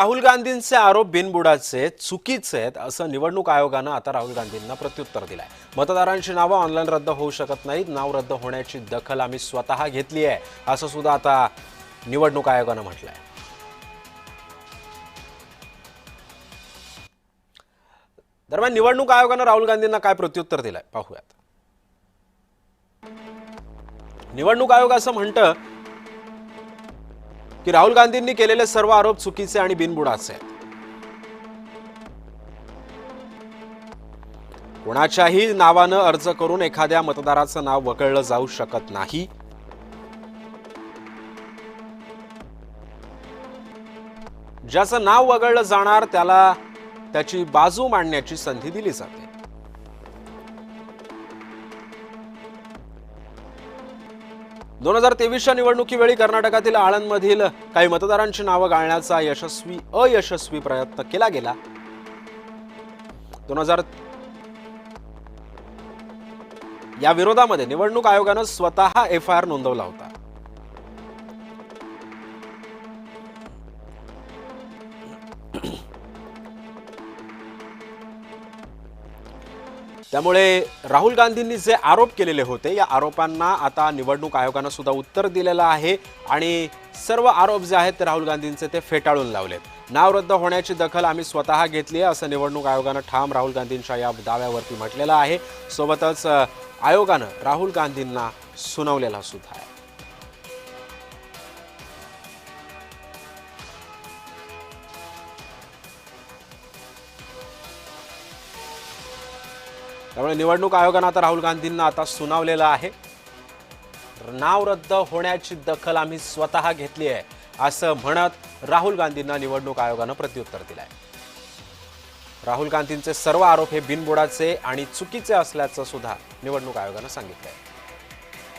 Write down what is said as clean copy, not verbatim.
राहुल गांधींचे आरोप बिनबुडाचे चुकीचे आहेत असं निवडणूक आयोगानं आता राहुल गांधींना प्रत्युत्तर दिलंय। मतदारांची नावं ऑनलाईन रद्द होऊ शकत नाहीत, नाव रद्द होण्याची दखल आम्ही स्वतः घेतली आहे असं सुद्धा आता निवडणूक आयोगानं म्हटलंय। दरम्यान निवडणूक आयोगानं राहुल गांधींना काय प्रत्युत्तर दिलंय पाहूयात। निवडणूक आयोग असं म्हणतं की राहुल गांधींनी केलेले सर्व आरोप चुकीचे आणि बिनबुडाचे आहेत। कोणाच्याही नावानं अर्ज करून एखाद्या मतदाराचं नाव वगळलं जाऊ शकत नाही। ज्याचं नाव वगळलं जाणार त्याला त्याची बाजू मांडण्याची संधी दिली जाते। 2023च्या निवडणुकीवेळी कर्नाटकातील आळंदमधील काही मतदारांची नावं गाळण्याचा अयशस्वी प्रयत्न केला गेला। या विरोधामध्ये निवडणूक आयोगानं स्वतः एफआयआर नोंदवला होता। त्यामुळे राहुल गांधींनी जे आरोप केलेले होते या आरोपांना आता निवडणूक आयोगानं सुद्धा उत्तर दिलेलं आहे आणि सर्व आरोप जे आहेत ते राहुल गांधींचे ते फेटाळून लावलेत। नाव रद्द होण्याची दखल आम्ही स्वतः घेतली आहे असं निवडणूक आयोगानं ठाम राहुल गांधींच्या या दाव्यावरती म्हटलेलं आहे। सोबतच आयोगानं राहुल गांधींना सुनावलेला सुद्धा आहे। त्यामुळे निवडणूक आयोगानं आता राहुल गांधींना आता सुनावलेलं आहे। नाव रद्द होण्याची दखल आम्ही स्वतः घेतली आहे असं म्हणत राहुल गांधींना निवडणूक आयोगानं प्रत्युत्तर दिलंय। राहुल गांधींचे सर्व आरोप हे बिनबुडाचे आणि चुकीचे असल्याचं सुद्धा निवडणूक आयोगानं सांगितलंय।